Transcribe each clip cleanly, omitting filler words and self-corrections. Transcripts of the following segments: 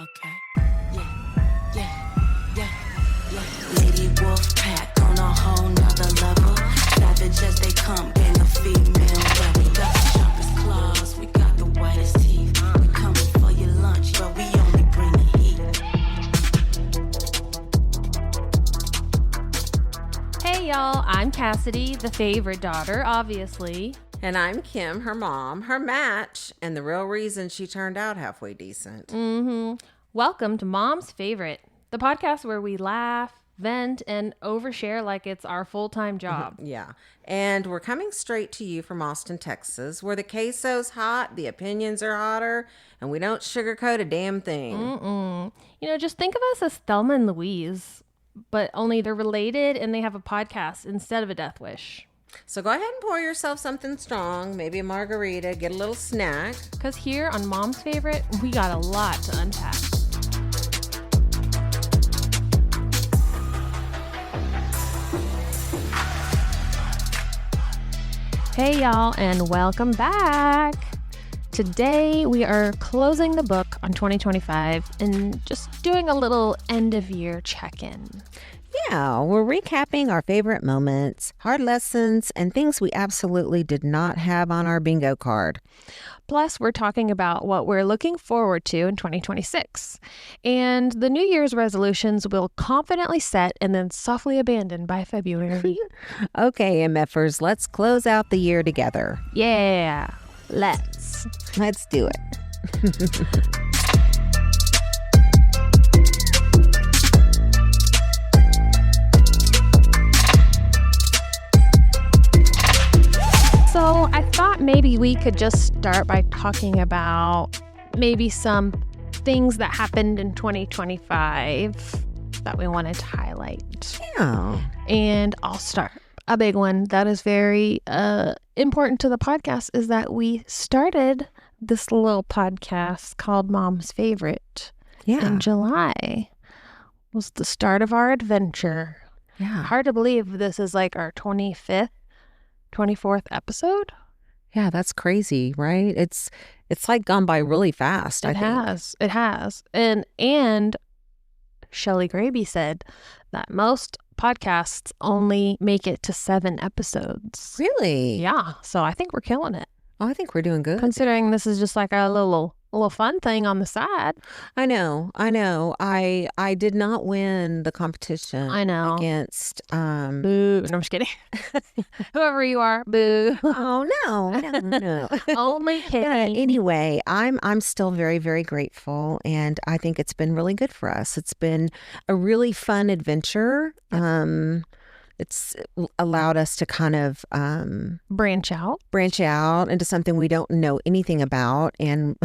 Okay. Yeah. Lady Wolf Pack on a whole nother level. Savage as they come, gang of female rebel. We got the sharpest claws, we got the whitest teeth. We coming for your lunch, but we only bring the heat. Hey y'all, I'm Cassidy, the favorite daughter, obviously. And I'm Kim, her mom, her match, and the real reason she turned out halfway decent. Welcome to Mom's Favorite, the podcast where we laugh, vent, and overshare like it's our full-time job. Yeah. And we're coming straight to you from Austin, Texas, where the queso's hot, the opinions are hotter, and we don't sugarcoat a damn thing. You know, just think of us as Thelma and Louise, but only they're related and they have a podcast instead of a death wish. So go ahead and pour yourself something strong, maybe a margarita, get a little snack. Because here on Mom's Favorite, we got a lot to unpack. Hey y'all, and welcome back. Today we are closing the book on 2025 and just doing a little end of year check-in. Yeah, we're recapping our favorite moments, hard lessons, and things we absolutely did not have on our bingo card. Plus, we're talking about what we're looking forward to in 2026. And the New Year's resolutions we'll confidently set and then softly abandon by February. Okay, MFers, let's close out the year together. Yeah, let's do it. So I thought maybe we could just start by talking about maybe some things that happened in 2025 that we wanted to highlight. Yeah. And I'll start. A big one that is very important to the podcast is that we started this little podcast called Mom's Favorite in July. Was the start of our adventure. Yeah. Hard to believe this is like our 25th, 24th episode. Yeah, that's crazy, right? It's like gone by really fast. It has. And Shelly Grabe said that most podcasts only make it to 7 episodes. Really? Yeah. So I think we're killing it. Oh, I think we're doing good. Considering this is just like a little fun thing on the side. I know. I did not win the competition. I know. Against Boo. No, I'm just kidding. Whoever you are, boo. Oh no. Only kidding. Anyway, I'm still very, very grateful, and I think it's been really good for us. It's been a really fun adventure. It's allowed us to kind of branch out into something we don't know anything about, and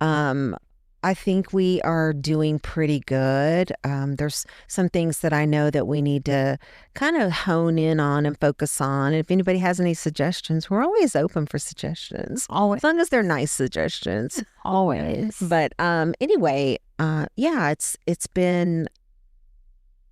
I think we are doing pretty good. There's some things that I know that we need to kind of hone in on and focus on. And if anybody has any suggestions, we're always open for suggestions. Always. As long as they're nice suggestions. Always. But anyway, it's been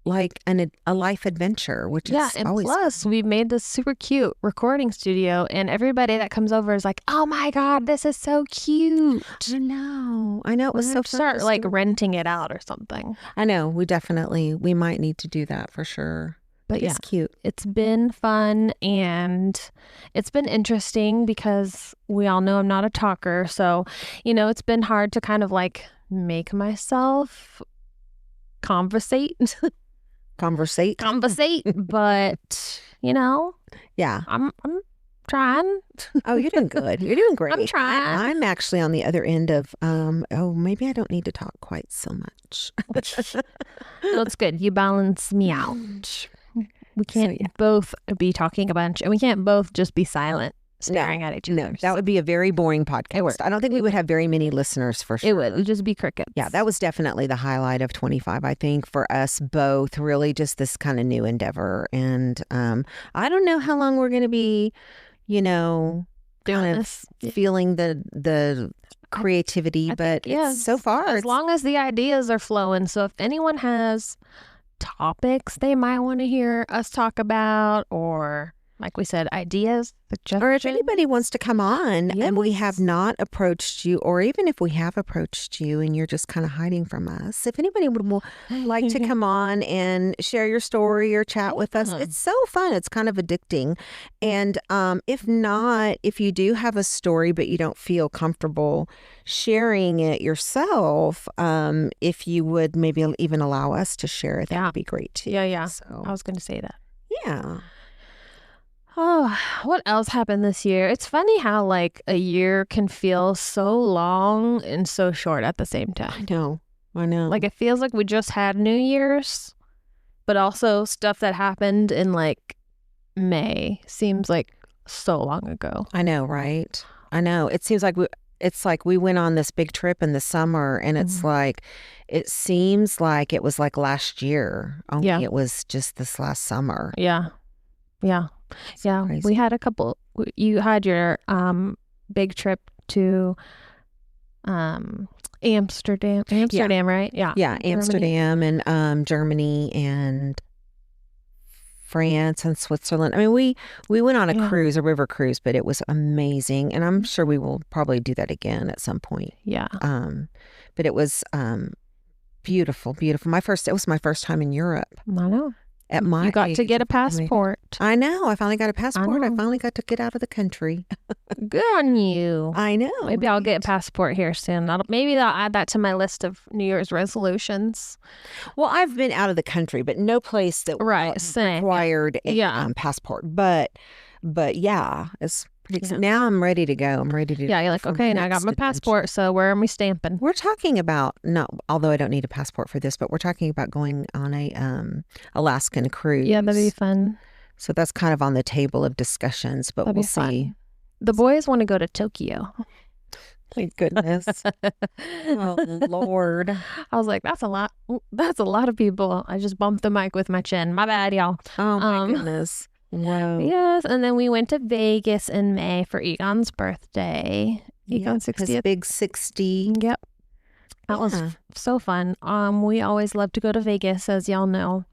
like a life adventure, which is and always plus we made this super cute recording studio, and everybody that comes over is like, oh my god, this is so cute. I know it was so fun. Start like renting it out or something. I know we might need to do that for sure. But it's cute. It's been fun, and it's been interesting because we all know I'm not a talker, so it's been hard to kind of like make myself conversate, but yeah, I'm trying. Oh, you're doing good. You're doing great. I'm trying. I'm actually on the other end of maybe I don't need to talk quite so much. That's good. You balance me out. We can't both be talking a bunch, and we can't both just be silent, staring at each other. No, that would be a very boring podcast. I don't think we would have very many listeners for sure. It would just be crickets. Yeah, that was definitely the highlight of 25, I think, for us both, really just this kind of new endeavor. And I don't know how long we're going to be, doing this, feeling the creativity, but so far. As long as the ideas are flowing. So if anyone has topics they might want to hear us talk about, or like we said, ideas, suggestions. Or if anybody wants to come on and we Yes. have not approached you, or even if we have approached you and you're just kind of hiding from us, if anybody would like to come on and share your story or chat with us, it's so fun. It's kind of addicting. And if not, if you do have a story but you don't feel comfortable sharing it yourself, if you would maybe even allow us to share it, that would be great too. Yeah. So, I was going to say that. yeah. Oh, what else happened this year? It's funny how like a year can feel so long and so short at the same time. I know. Like it feels like we just had New Year's, but also stuff that happened in like May seems like so long ago. I know, right? I know. It seems like we went on this big trip in the summer, and it's like, it seems like it was like last year. Only it was just this last summer. Yeah. It's crazy. We had a couple. You had your big trip to Amsterdam, right? Yeah. Yeah, Amsterdam and Germany and France and Switzerland. I mean, we went on a cruise, a river cruise, but it was amazing, and I'm sure we will probably do that again at some point. Yeah. But it was beautiful. It was my first time in Europe. I know. At my You got to age. get a passport. I know. I finally got a passport. I know. finally got to get out of the country. Good on you. I know. Maybe I'll get a passport here soon. Maybe I'll add that to my list of New Year's resolutions. Well, I've been out of the country, but no place that Same. required a passport. But yeah, it's pretty exciting. Now I'm ready to go. I'm ready to. Yeah, you're like, okay, now I got my passport. So where am we stamping? We're talking about although I don't need a passport for this, but we're talking about going on a Alaskan cruise. Yeah, that'd be fun. So that's kind of on the table of discussions, but we'll see. The boys want to go to Tokyo. Thank goodness. Oh, Lord. I was like, that's a lot. That's a lot of people. I just bumped the mic with my chin. My bad, y'all. Oh, my goodness. Wow. Yes, and then we went to Vegas in May for Egon's birthday. Egon's 60th. His big 60. Yep. That was so fun. We always love to go to Vegas, as y'all know.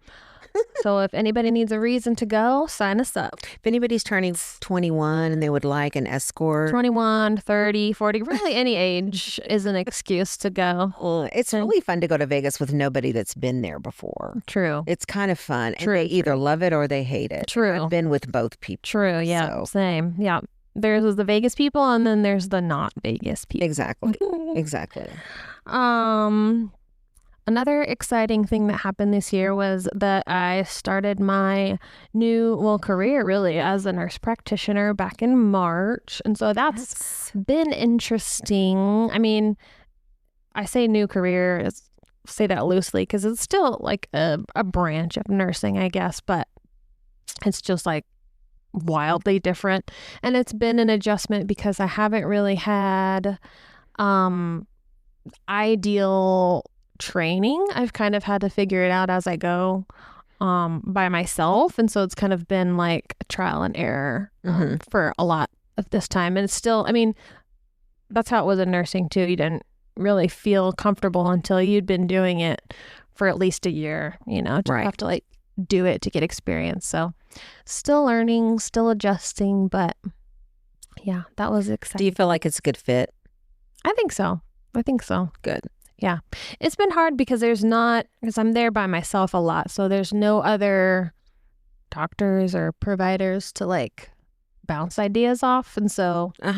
So if anybody needs a reason to go, sign us up. If anybody's turning 21 and they would like an escort. 21, 30, 40, really any age is an excuse to go. It's really fun to go to Vegas with nobody that's been there before. True. It's kind of fun. True. And they either love it or they hate it. True. I've been with both people. True, yeah. Same. Yeah. There's the Vegas people and then there's the not Vegas people. Exactly. Exactly. Another exciting thing that happened this year was that I started my new career really as a nurse practitioner back in March. And so that's been interesting. I mean, I say new career, say that loosely because it's still like a branch of nursing, I guess, but it's just like wildly different. And it's been an adjustment because I haven't really had ideal training. I've kind of had to figure it out as I go by myself. And so it's kind of been like a trial and error for a lot of this time. And it's still, I mean, that's how it was in nursing too. You didn't really feel comfortable until you'd been doing it for at least a year, you know, to have to like do it to get experience. So still learning, still adjusting, but yeah, that was exciting. Do you feel like it's a good fit? I think so. Good. Yeah. It's been hard because because I'm there by myself a lot. So there's no other doctors or providers to like bounce ideas off. And so if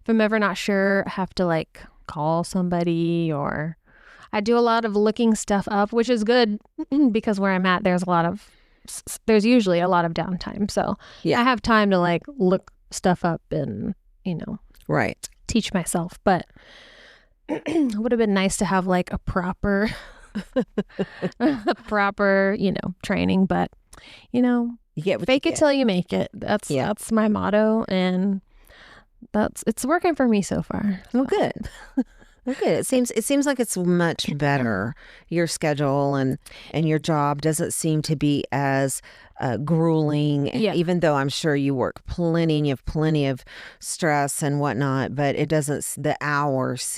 I'm ever not sure, I have to like call somebody, or I do a lot of looking stuff up, which is good because where I'm at, there's usually a lot of downtime. So I have time to like look stuff up and, you know, teach myself. But it would have been nice to have like a proper, you know, training, but you know, fake it till you make it. That's my motto, and it's working for me so far. Well, good. Okay, it seems like it's much better. Your schedule and your job doesn't seem to be as grueling. Yeah. Even though I'm sure you work plenty and you have plenty of stress and whatnot, but it doesn't. The hours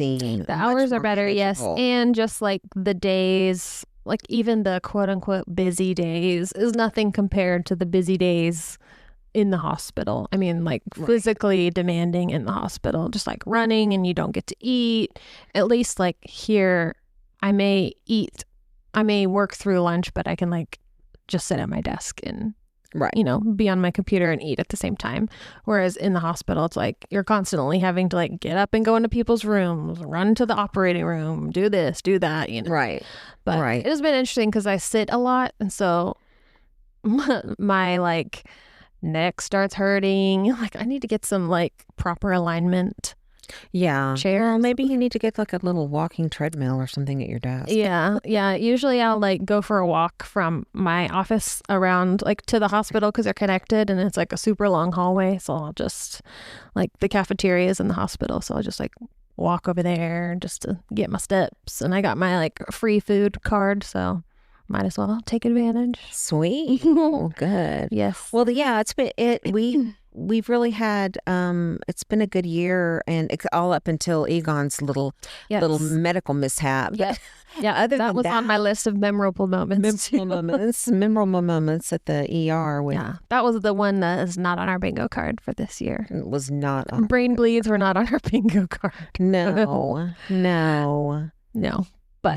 are better. Yes, and just like the days, like even the quote unquote busy days, is nothing compared to the busy days in the hospital. I mean, like physically demanding in the hospital, just like running and you don't get to eat. At least like here, I may work through lunch, but I can like just sit at my desk and, you know, be on my computer and eat at the same time. Whereas in the hospital, it's like you're constantly having to like get up and go into people's rooms, run to the operating room, do this, do that, you know. Right. But it has been interesting because I sit a lot. And so my like neck starts hurting. Like I need to get some like proper alignment. Yeah. Chair. Well, maybe you need to get like a little walking treadmill or something at your desk. Yeah. Usually I'll like go for a walk from my office around like to the hospital because they're connected and it's like a super long hallway. So I'll just like the cafeteria is in the hospital. So I'll just like walk over there just to get my steps. And I got my like free food card. So might as well take advantage. Sweet. Well, good. Yes. Well, yeah, we've really had it's been a good year, and it's all up until Egon's little medical mishap. Yeah, other than that was on my list of memorable moments. Memorable moments at the ER. That was the one that is not on our bingo card for this year. It was not on. Brain bleeds were not on our bingo card. No. But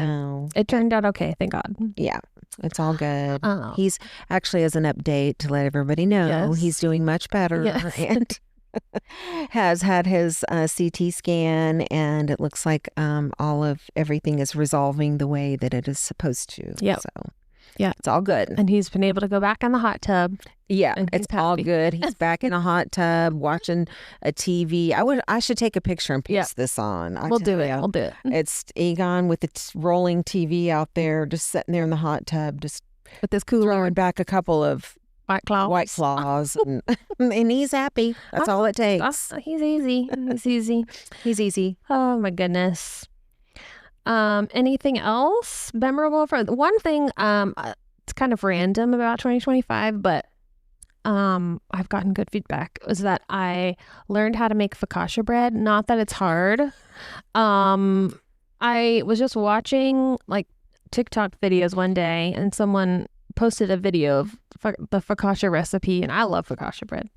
it turned out okay, thank God. Yeah, it's all good. He's actually, as an update to let everybody know, he's doing much better and has had his CT scan, and it looks like everything is resolving the way that it is supposed to. Yeah. So it's all good. And he's been able to go back in the hot tub. Yeah, it's all good. He's back in a hot tub watching a TV. I should take a picture and post this on. We'll do it. It's Egon with its rolling TV out there, just sitting there in the hot tub, just with this cooler, throwing back a couple of White Claws, and he's happy. That's all it takes. He's easy. He's easy. Oh my goodness. Anything else memorable? For one thing, it's kind of random about 2025, but I've gotten good feedback, was that I learned how to make focaccia bread. Not that it's hard. I was just watching like TikTok videos one day, and someone posted a video of the focaccia recipe, and I love focaccia bread,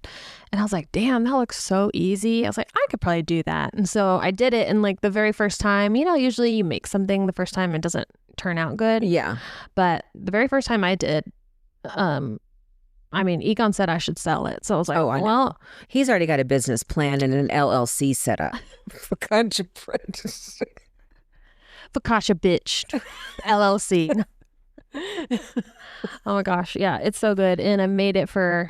and I was like, damn, that looks so easy. I was like, I could probably do that. And so I did it, and like the very first time, you know, usually you make something the first time, it doesn't turn out good. Yeah. But the very first time I did, I mean, Egon said I should sell it. So I was like, well, he's already got a business plan and an LLC set up. Focaccia bread. Focaccia bitch. LLC. Oh my gosh. Yeah, it's so good. And I made it for,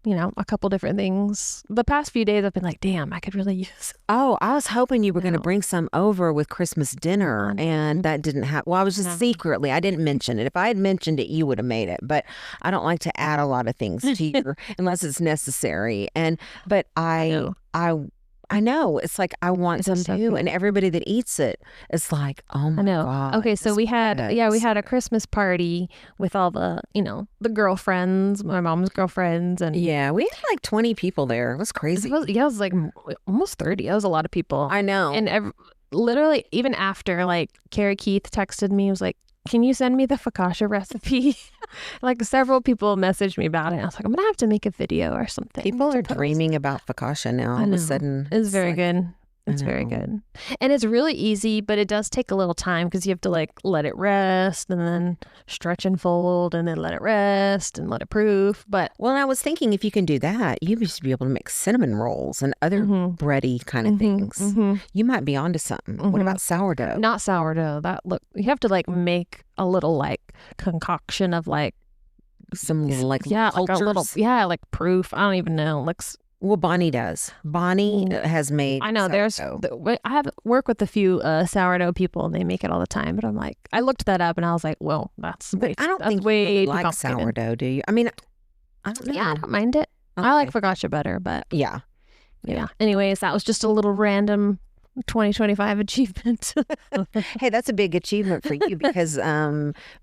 you know, a couple different things. The past few days I've been like, damn, I could really use it. Oh, I was hoping you were going to bring some over with Christmas dinner, and that didn't happen. Well, I was just secretly, I didn't mention it. If I had mentioned it, you would have made it. But I don't like to add a lot of things to your unless it's necessary. But I know. It's like, I want some too. And everybody that eats it is like, oh my God. Okay, so we had a Christmas party with all the, you know, the girlfriends, my mom's girlfriends. And we had like 20 people there. It was crazy. It was like almost 30. That was a lot of people. I know. And literally, even after, like, Carrie Keith texted me, was like, can you send me the focaccia recipe? Like, several people messaged me about it. I was like, I'm gonna have to make a video or something. People are dreaming about focaccia now. All of a sudden, it's very good. It's very good. And it's really easy, but it does take a little time because you have to like let it rest and then stretch and fold and then let it rest and let it proof. But I was thinking, if you can do that, you should be able to make cinnamon rolls and other bready kind of things. You might be onto something. What about sourdough? Not sourdough. You have to like make a little like concoction of like some like like a little like proof. I don't even know. Well, Bonnie does. Bonnie has made. I know sourdough. I have worked with a few sourdough people, and they make it all the time. But I'm like, I looked that up, and I was like, well, that's way. I don't think way you like sourdough, do you? I mean, I don't know. Yeah, I don't mind it. Okay. I like focaccia better, but yeah. Anyways, that was just a little random 2025 achievement. Hey, that's a big achievement for you because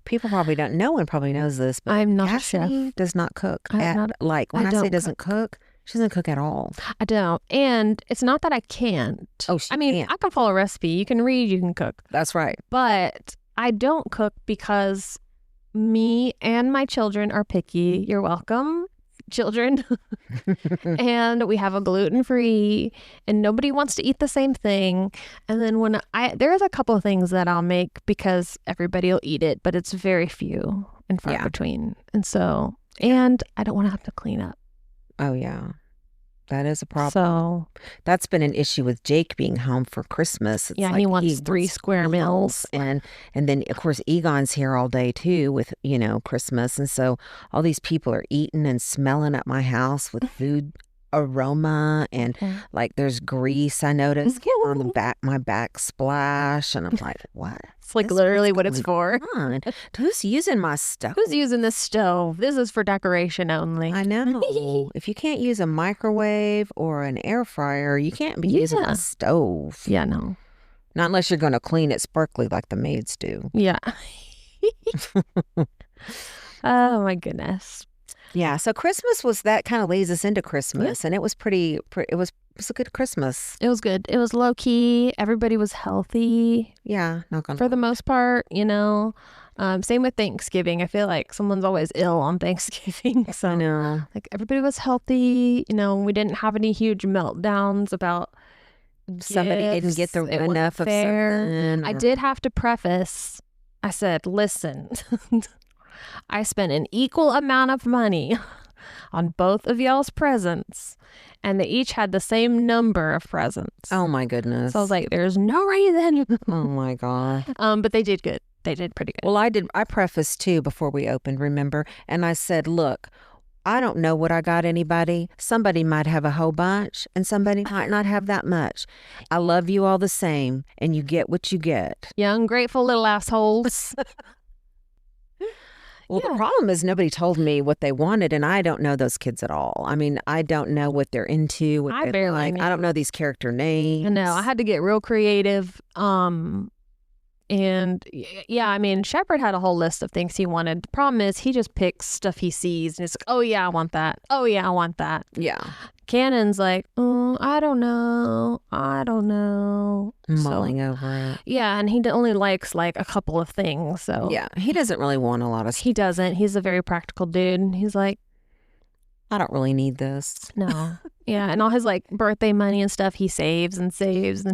people probably don't. No one probably knows this, but I'm not Cassidy a chef. Does not cook. When I say doesn't cook, she doesn't cook at all. I don't. And it's not that I can't. Oh, I mean, I can follow a recipe. You can read, you can cook. That's right. But I don't cook because me and my children are picky. You're welcome. children and we have a gluten-free and nobody wants to eat the same thing. And then there's a couple of things that I'll make because everybody will eat it, but it's very few and far between. And so, and I don't want to have to clean up. Oh, yeah. That is a problem. So that's been an issue with Jake being home for Christmas. It's he wants 3 square meals. And then, of course, Egon's here all day, too, with, Christmas. And so all these people are eating and smelling at my house with food aroma. And, like, there's grease, I noticed, on my backsplash. And I'm like, what? It's like literally what it's for. Who's using my stove? Who's using this stove? This is for decoration only. I know. If you can't use a microwave or an air fryer, you can't be using a stove. Yeah, no. Not unless you're going to clean it sparkly like the maids do. Yeah. Oh, my goodness. Yeah, so Christmas that kind of leads us into Christmas, and it was it was a good Christmas. It was good. It was low key. Everybody was healthy. Yeah, not gonna for the most part, Same with Thanksgiving. I feel like someone's always ill on Thanksgiving. So I know. Like everybody was healthy. We didn't have any huge meltdowns about somebody didn't get enough of something. I did have to preface. I said, listen. I spent an equal amount of money on both of y'all's presents, and they each had the same number of presents. Oh my goodness! So I was like, "There's no reason." Oh my god! But they did good. They did pretty good. Well, I did. I prefaced too before we opened. Remember, and I said, "Look, I don't know what I got anybody. Somebody might have a whole bunch, and somebody might not have that much. I love you all the same, and you get what you get." Yeah, ungrateful little assholes. Well, the problem is nobody told me what they wanted, and I don't know those kids at all. I mean, I don't know what they're into. What I barely like. I don't know these character names. No, I had to get real creative. And yeah, I mean, Shepard had a whole list of things he wanted. The problem is he just picks stuff he sees, and it's like, oh yeah, I want that. Oh yeah, I want that. Yeah. Cannon's like, oh, I don't know. Mulling over it. Yeah, and he only likes like a couple of things. So yeah, he doesn't really want a lot of stuff. He doesn't. He's a very practical dude. He's like, I don't really need this. No. Yeah, and all his like birthday money and stuff he saves, and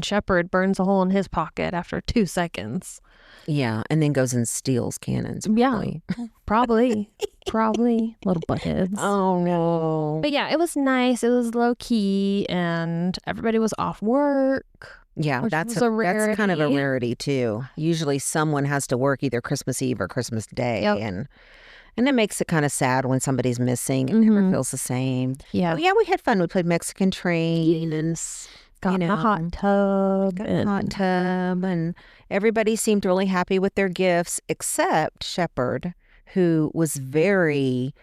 Shepard burns a hole in his pocket after 2 seconds. Yeah, and then goes and steals Cannon's. Probably. Yeah, probably. Little buttheads. Oh, no. But yeah, it was nice. It was low key, and everybody was off work. Yeah, that's kind of a rarity, too. Usually someone has to work either Christmas Eve or Christmas Day, and it makes it kind of sad when somebody's missing. It never feels the same. Yeah. But yeah, we had fun. We played Mexican Train and got in a hot tub. And everybody seemed really happy with their gifts, except Shepard, who was very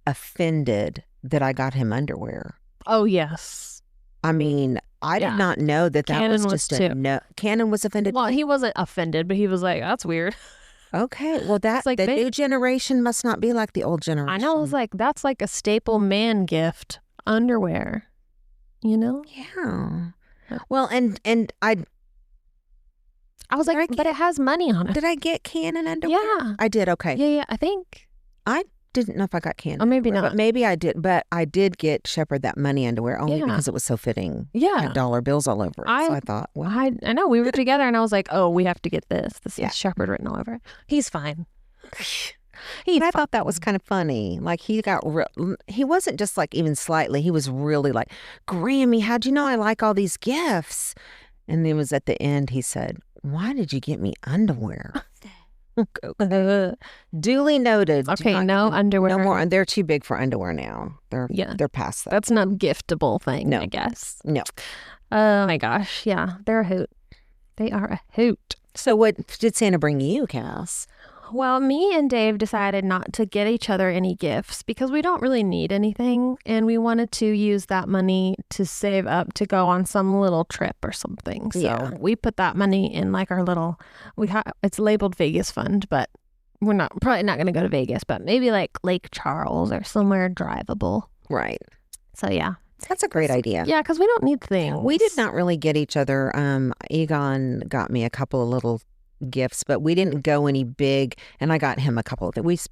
offended that I got him underwear. Oh, yes. I mean, I did not know that Cannon was just a no. Cannon was offended. Well, he wasn't offended, but he was like, that's weird. Okay, well, that's like the new generation must not be like the old generation. I know. I was like, that's like a staple man gift, underwear. Yeah. Well, and I was like, but it has money on it. Did I get Cannon underwear? Yeah, I did. Okay. Yeah. I think I didn't know if I got Cannon. Oh, maybe not. But maybe I did. But I did get Shepard that money underwear only because it was so fitting. Yeah, it had dollar bills all over it. So I thought, well, I know we were together, and I was like, oh, we have to get this. This is Shepard written all over it. He's fine. I thought that was kind of funny. Like he wasn't just like even slightly. He was really like, Grammy, how'd you know I like all these gifts? And then it was at the end, he said, why did you get me underwear? Duly noted. Okay, no underwear. No more. And they're too big for underwear now. They're past that. That's not a giftable thing, I guess. No. Oh my gosh. Yeah, they're a hoot. They are a hoot. So what did Santa bring you, Cass? Well, me and Dave decided not to get each other any gifts because we don't really need anything, and we wanted to use that money to save up to go on some little trip or something. So we put that money in like our little, it's labeled Vegas Fund, but we're probably not going to go to Vegas, but maybe like Lake Charles or somewhere drivable. Right. So yeah. That's a great idea. Yeah, because we don't need things. We did not really get each other. Egon got me a couple of little gifts, but we didn't go any big, and I got him a couple of things.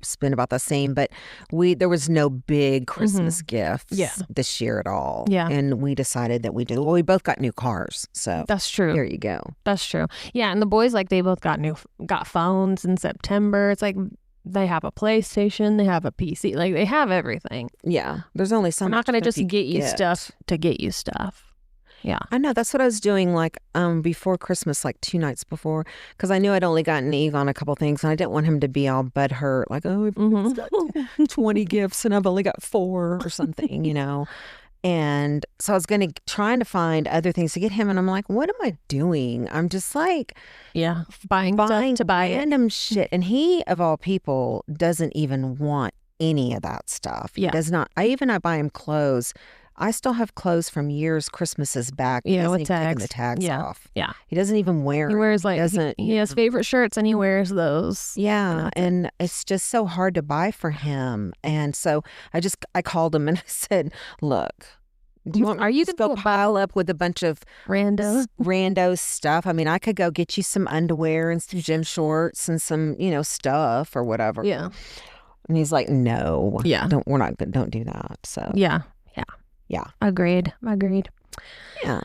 spend about the same, but there was no big Christmas gifts this year at all. Yeah. And we decided that we both got new cars. So that's true. There you go. That's true. Yeah. And the boys, like, they both got phones in September. It's like they have a PlayStation, they have a PC, like they have everything. Yeah. There's only some. I'm not going to just get you stuff to get you stuff. Yeah. I know. That's what I was doing, like, before Christmas, like 2 nights before, because I knew I'd only gotten Eve on a couple things, and I didn't want him to be all butthurt, like, oh, I've got 20 gifts, and I've only got 4 or something, you know. And so I was trying to find other things to get him, and I'm like, what am I doing? I'm just like, buying stuff to buy random shit. And he, of all people, doesn't even want any of that stuff. Yeah. He does not. I buy him clothes. I still have clothes from Christmases back. Yeah, with tags. Taking the tags off. Yeah. He doesn't even wear. He wears he has favorite shirts and he wears those. Yeah, and it's just so hard to buy for him. And so I called him and I said, "Look, are you going to go pile up with a bunch of rando stuff? I mean, I could go get you some underwear and some gym shorts and some, stuff or whatever." Yeah. And he's like, "No, don't do that." So yeah. Agreed. Yeah.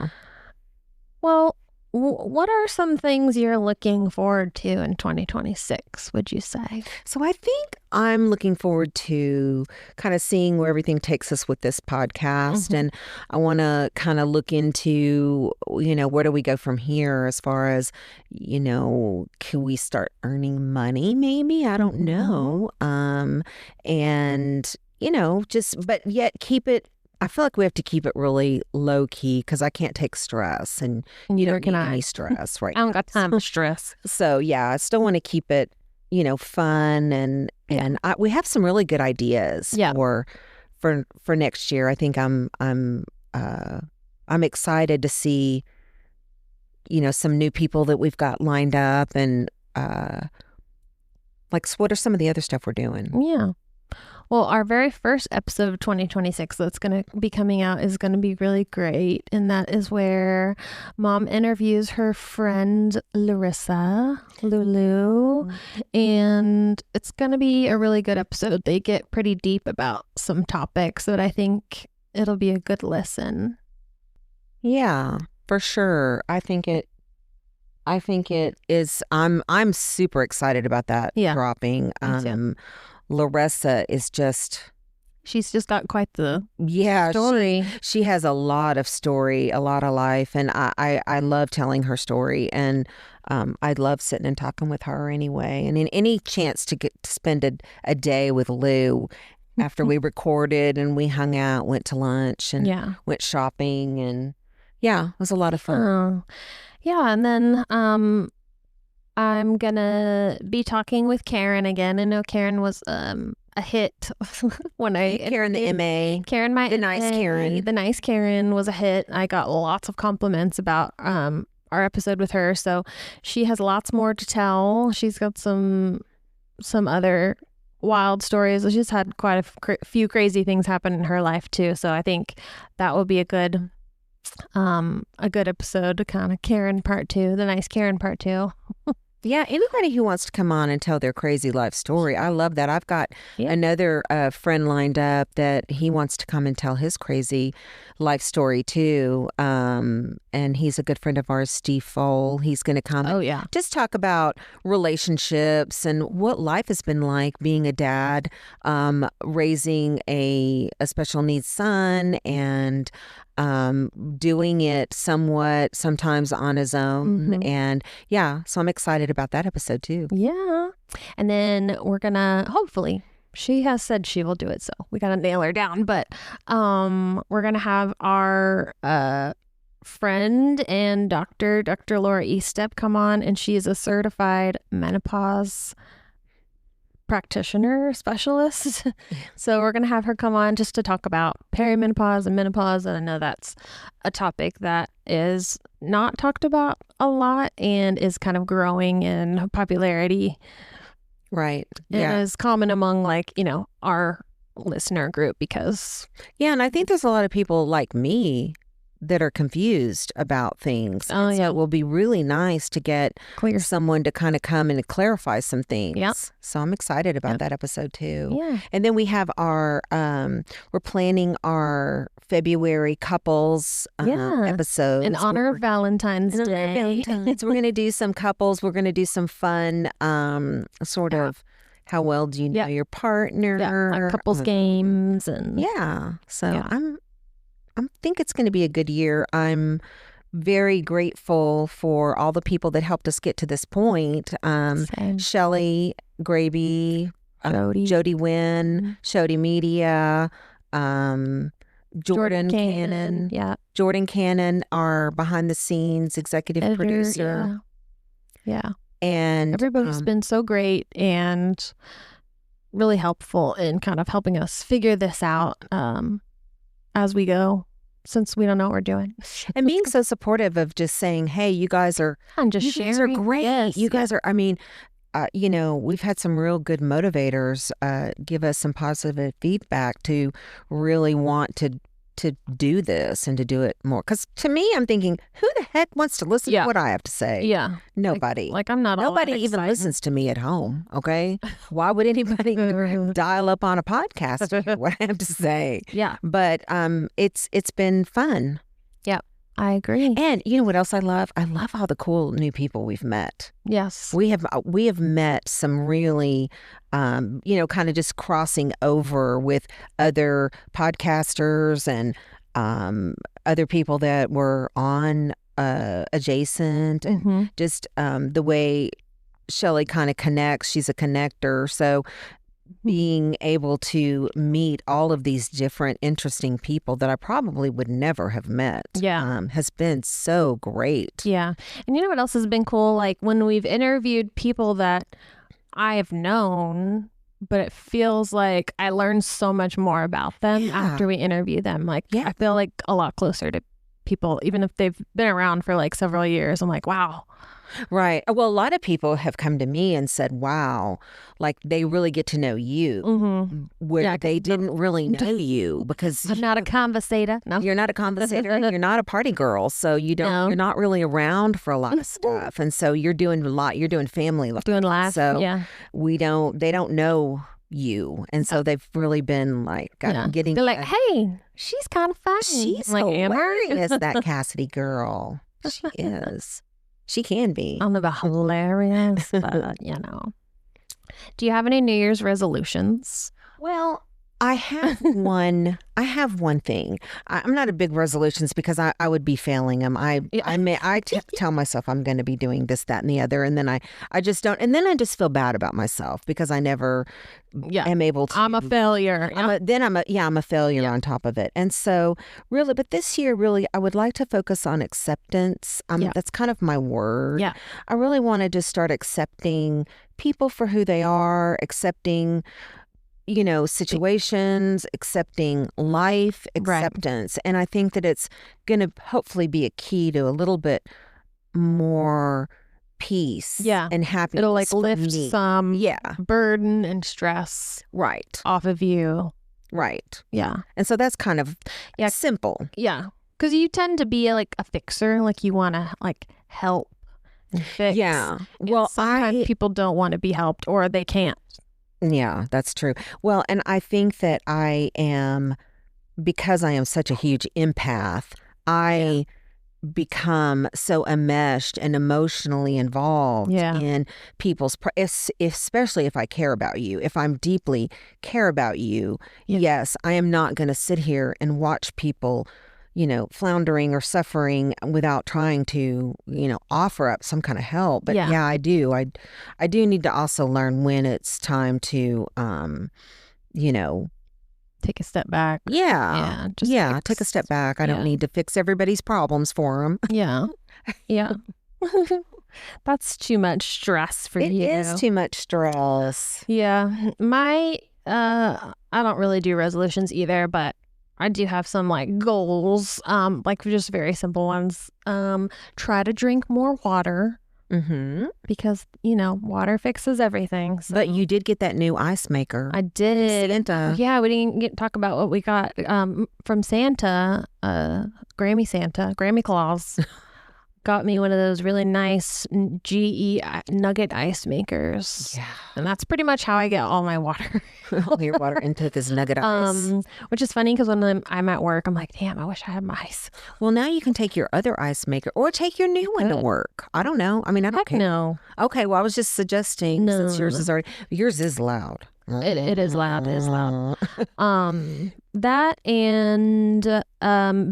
Well, what are some things you're looking forward to in 2026, would you say? So I think I'm looking forward to kind of seeing where everything takes us with this podcast. And I want to kind of look into, where do we go from here as far as, can we start earning money maybe? I don't know. And, but yet keep it. I feel like we have to keep it really low key because I can't take stress, and neither can I. Any stress right I don't got time for stress. So yeah, I still want to keep it, fun, and we have some really good ideas for next year. I think I'm excited to see, some new people that we've got lined up, and what are some of the other stuff we're doing? Yeah. Well, our very first episode of 2026 that's going to be coming out is going to be really great. And that is where Mom interviews her friend Larissa, Lulu. And it's going to be a really good episode. They get pretty deep about some topics that I think it'll be a good listen. Yeah, for sure. I think it is. I'm super excited about that dropping. Larissa is she's just got quite the story. She has a lot of story, a lot of life, and I love telling her story, and I love sitting and talking with her anyway. And in any chance to get to spend a day with Lou after we recorded and we hung out, went to lunch and went shopping, and it was a lot of fun. And then I'm gonna be talking with Karen again. I know Karen was a hit when Karen the MA. Karen, the nice Karen was a hit. I got lots of compliments about our episode with her, so she has lots more to tell. She's got some other wild stories. She's had quite a few crazy things happen in her life too. So I think that will be a good episode to kind of Karen part 2, the nice Karen part 2. Yeah, anybody who wants to come on and tell their crazy life story, I love that. I've got another friend lined up that he wants to come and tell his crazy life story too. And he's a good friend of ours, Steve Fole. He's going to come just talk about relationships and what life has been like being a dad, raising a special needs son, and doing it sometimes on his own. And so I'm excited about that episode too. Yeah. And then we're gonna, hopefully, she has said she will do it, so we gotta nail her down, but we're gonna have our friend and Dr. Laura Estep come on, and she is a certified menopause practitioner specialist. So we're going to have her come on just to talk about perimenopause and menopause. And I know that's a topic that is not talked about a lot and is kind of growing in popularity. Right. And is common among our listener group because. Yeah. And I think there's a lot of people like me that are confused about things. Oh, yeah. So it will be really nice to get someone to kind of come and clarify some things. Yep. So I'm excited about that episode too. Yeah. And then we have our, we're planning our February couples episodes. In honor of Valentine's Day. We're going to do some couples. We're going to do some fun sort of how well do you know your partner. Like couples games. And So I think it's going to be a good year. I'm very grateful for all the people that helped us get to this point. Shelly, Grabe, Jody Wynn, Shody Media, Jordan Cannon. Yeah. Jordan Cannon, our behind the scenes executive producer. Yeah. And everybody's been so great and really helpful in kind of helping us figure this out as we go, since we don't know what we're doing. And being so supportive of just saying, hey, you guys are great. Yes. You guys are, I mean, we've had some real good motivators give us some positive feedback to really want to do this and to do it more. Because to me, I'm thinking, who the heck wants to listen to what I have to say? Yeah. Nobody. Like I'm not Nobody even listens to me at home, okay? Why would anybody dial up on a podcast to hear what I have to say? Yeah. But it's been fun. Yeah. I agree. And you know what else I love? I love all the cool new people we've met. Yes. We have met some really, kind of just crossing over with other podcasters and other people that were on adjacent. Mm-hmm. Just the way Shelly kind of connects. She's a connector. So being able to meet all of these different interesting people that I probably would never have met has been so great. Yeah. And you know what else has been cool? Like when we've interviewed people that I have known, but it feels like I learned so much more about them after we interview them. Like I feel like a lot closer to people, even if they've been around for like several years. I'm like, wow. Right. Well, a lot of people have come to me and said, wow, like they really get to know you where they didn't really know you because I'm not a conversator. No, you're not a conversator. You're not a party girl. So you don't, you're not really around for a lot of stuff. And so you're doing a lot. You're doing family life. Doing life. So they don't know you. And so they've really been like getting. They're like, hey, she's kind of funny. She's like, hilarious, that Cassidy girl. She is. She can be. I'm about hilarious, but Do you have any New Year's resolutions? Well, I have one. I have one thing. I'm not a big resolutions because I would be failing them. I tell myself I'm going to be doing this, that, and the other, and then I just don't. And then I just feel bad about myself because I never am able to. I'm a failure. I'm a failure on top of it. And so really, but this year, really, I would like to focus on acceptance. That's kind of my word. Yeah. I really want to just start accepting people for who they are, accepting situations, accepting life, acceptance. Right. And I think that it's going to hopefully be a key to a little bit more peace and happiness. It'll like lift some burden and stress off of you. Right. Yeah. And so that's kind of simple. Yeah. Because you tend to be like a fixer, like you want to like help and fix. Yeah. Well, sometimes people don't want to be helped or they can't. Yeah, that's true. Well, and I think that because I am such a huge empath, I become so enmeshed and emotionally involved in people's, especially if I care about you. If I'm deeply care about you, yes, I am not going to sit here and watch people floundering or suffering without trying to, offer up some kind of help. But I do. I do need to also learn when it's time to, take a step back. Yeah. Take a step back. I don't need to fix everybody's problems for them. Yeah. Yeah. That's too much stress for you. It is too much stress. Yeah. I don't really do resolutions either, but I do have some like goals, like just very simple ones. Try to drink more water. because, water fixes everything. So. But you did get that new ice maker. I did. Santa. Yeah, we didn't get to talk about what we got from Santa. Grammy Claus got me one of those really nice GE nugget ice makers. Yeah. And that's pretty much how I get all my water. All your water into this nugget ice. Which is funny because when I'm at work, I'm like, damn, I wish I had my ice. Well, now you can take your other ice maker or take your new one to work. I don't know. I mean, I don't care. No. Okay, well, I was just suggesting since yours is already... Yours is loud. It is loud. It is loud. That and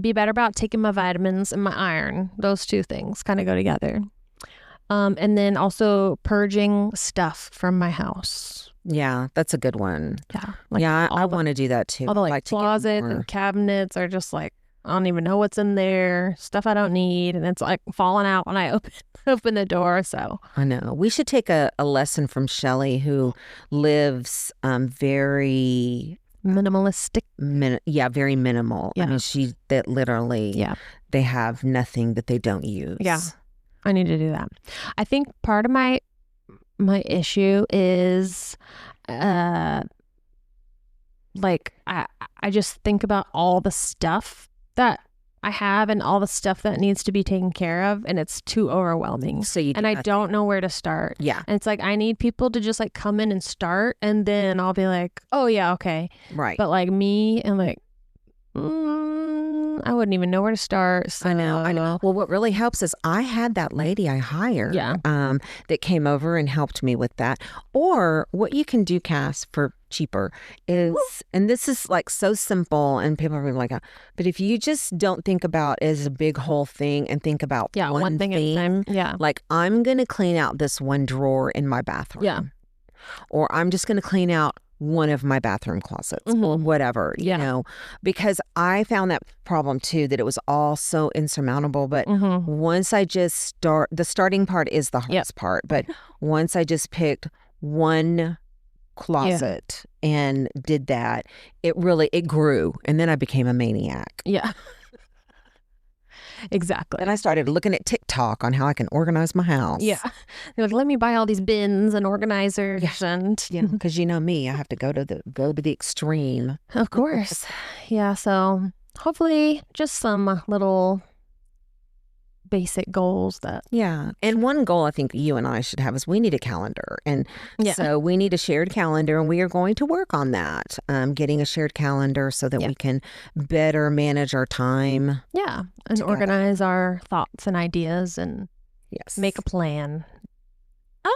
be better about taking my vitamins and my iron. Those two things kind of go together. And then also purging stuff from my house. Yeah, that's a good one. Yeah. I want to do that too. All the closets and cabinets are just like, I don't even know what's in there. Stuff I don't need. And it's like falling out when I open the door. So I know. We should take a lesson from Shelly, who lives very minimalistic. Very minimal. Yeah. I mean, that literally, they have nothing that they don't use. Yeah. I need to do that. I think part of my issue is I just think about all the stuff that I have and all the stuff that needs to be taken care of, and it's too overwhelming. I don't know where to start. Yeah. And it's like I need people to just like come in and start, and then I'll be like, oh yeah, okay. Right. But like me and like I wouldn't even know where to start. So. I know. Well, what really helps is I had that lady I hired that came over and helped me with that. Or what you can do, Cass, for cheaper is, and this is like so simple and people are like, but if you just don't think about it as a big whole thing and think about one thing at a time. Yeah. Like I'm going to clean out this one drawer in my bathroom. Yeah. Or I'm just going to clean out one of my bathroom closets or whatever, because I found that problem too, that it was all so insurmountable. But once I just the starting part is the hardest part. But once I just picked one closet and did that, it grew. And then I became a maniac. Yeah. Exactly. And I started looking at TikTok on how I can organize my house. Yeah. They're like, let me buy all these bins and organizers. And because you know me, I have to go to the extreme. Of course. Yeah. So hopefully just some little basic goals that. Yeah. And one goal I think you and I should have is we need a calendar. And so we need a shared calendar, and we are going to work on that, getting a shared calendar so that we can better manage our time. Yeah. And together. Organize our thoughts and ideas and make a plan.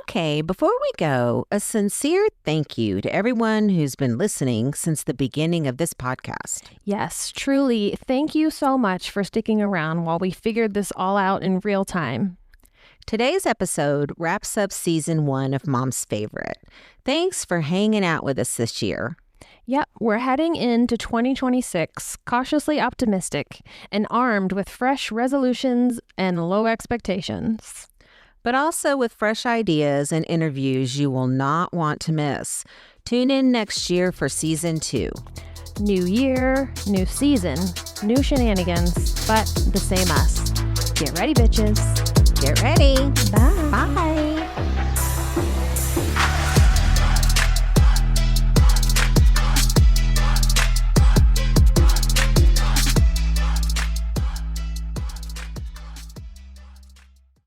Okay, before we go, a sincere thank you to everyone who's been listening since the beginning of this podcast. Yes, truly, thank you so much for sticking around while we figured this all out in real time. Today's episode wraps up season 1 of Mom's Favorite. Thanks for hanging out with us this year. Yep, we're heading into 2026 cautiously optimistic and armed with fresh resolutions and low expectations. But also with fresh ideas and interviews you will not want to miss. Tune in next year for season 2. New year, new season, new shenanigans, but the same us. Get ready, bitches. Get ready. Bye. Bye.